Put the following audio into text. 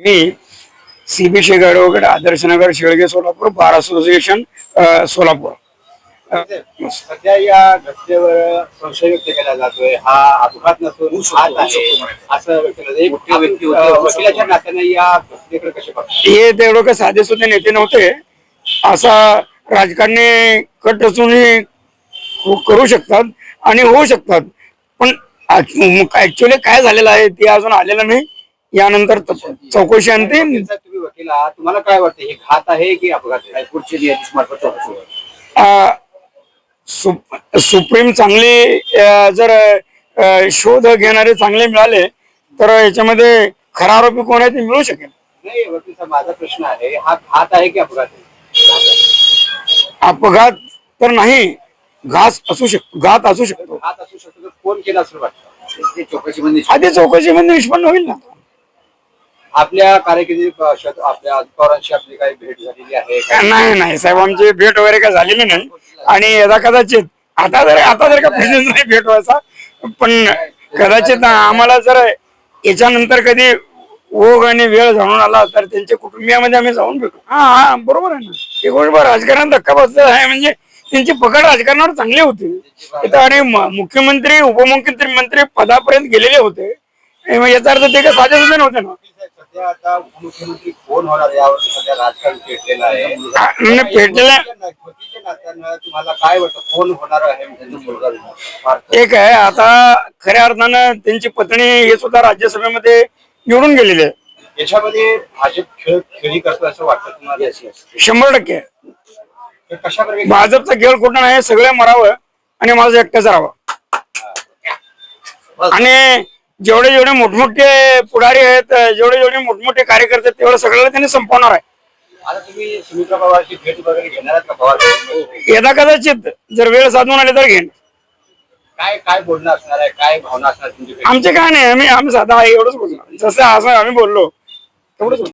मी CB Shegaongad Adarshnagar Shelge Solapur bar association Solapur. सध्या या घटनेवर संशय व्यक्त केला जातोय. हा अपघात नसून घात आहे असं व्यक्त केलं. एक मोठी व्यक्ती वकिलाच्या नात्याने या घटनेकडे कसे पाहतात? हे तेवढं काही साधे सुद्धा नेते नव्हते. असा राजकारणी कट रचून करू शकतात आणि होऊ शकतात, पण ऍक्च्युअली काय झालेलं आहे ते अजून आलेलं नाही. यानंतर चौकशी अंतिम. तुम्ही वकील आहात, तुम्हाला काय वाटतं, हे घात आहे की अपघात आहे? हायकोर्टची न्यायाधीश चौकशी सुप्रीम चांगले जर शोध घेणारे चांगले मिळाले तर याच्यामध्ये खरा आरोपी कोण आहे ते मिळू शकेल. नाही वकील साहेब, माझा प्रश्न आहे, हा घात आहे की अपघात आहे? अपघात तर नाही, घात असू शकतो. घात असू शकतो. घात असू शकतो. कोण केला असं वाटतं? चौकशीमध्ये आधी चौकशीमध्ये निष्पन्न होईल ना. आपल्या कारकिर्दीत आपल्या पवारांशी आपली काही भेट झालेली आहे? नाही साहेब, आमची भेट वगैरे काय झालेली नाही. आणि यदा कदाचित आता जर का प्रश्न नाही भेट व्हायचा, पण कदाचित आम्हाला जर याच्यानंतर कधी ओघ आणि वेळ जाणून आला तर त्यांच्या कुटुंबियामध्ये आम्ही जाऊन भेटू. हा बरोबर आहे ना. एक गोष्ट राजकारणात धक्का बसलेला आहे म्हणजे त्यांची पकड राजकारणावर चांगली होती इथं, आणि मुख्यमंत्री उपमुख्यमंत्री पदापर्यंत गेलेले होते. याचा अर्थ ते काही साधे सुद्धा नव्हते ना. सध्या आता उपमुख्यमंत्री कोण होणार यावर सध्या राजकारण पेटलेलं आहे. पेटलेलं तुम्हाला काय वाटतं, कोण होणार आहे? एक आहे, आता खऱ्या अर्थानं त्यांची पत्नी हे सुद्धा राज्यसभेमध्ये निवडून गेलेले आहे. याच्यामध्ये भाजप खेळी करतो असं वाटतं तुम्हाला? 100%. कशा प्रकारे भाजपचा खेळ कुठं नाही, सगळे मरावं आणि माझं एकट्याच राहावं. आणि जेवढे मोठमोठे पुढारी आहेत, जेवढे मोठमोठे कार्यकर्ते आहेत, तेवढं सगळ्याला त्यांनी संपवणार आहे. आता तुम्ही सुमित्रा पवारची भेट वगैरे घेणार आहात का? पवार यदा कदाचित जर वेळ साधून आले तर घेईन. काय बोलणं असणार आहे, काय भावना असणार तुमची? आमचे काय नाही, आम्ही साधा एवढंच बोलणार. जसं असं आम्ही बोललो तेवढंच.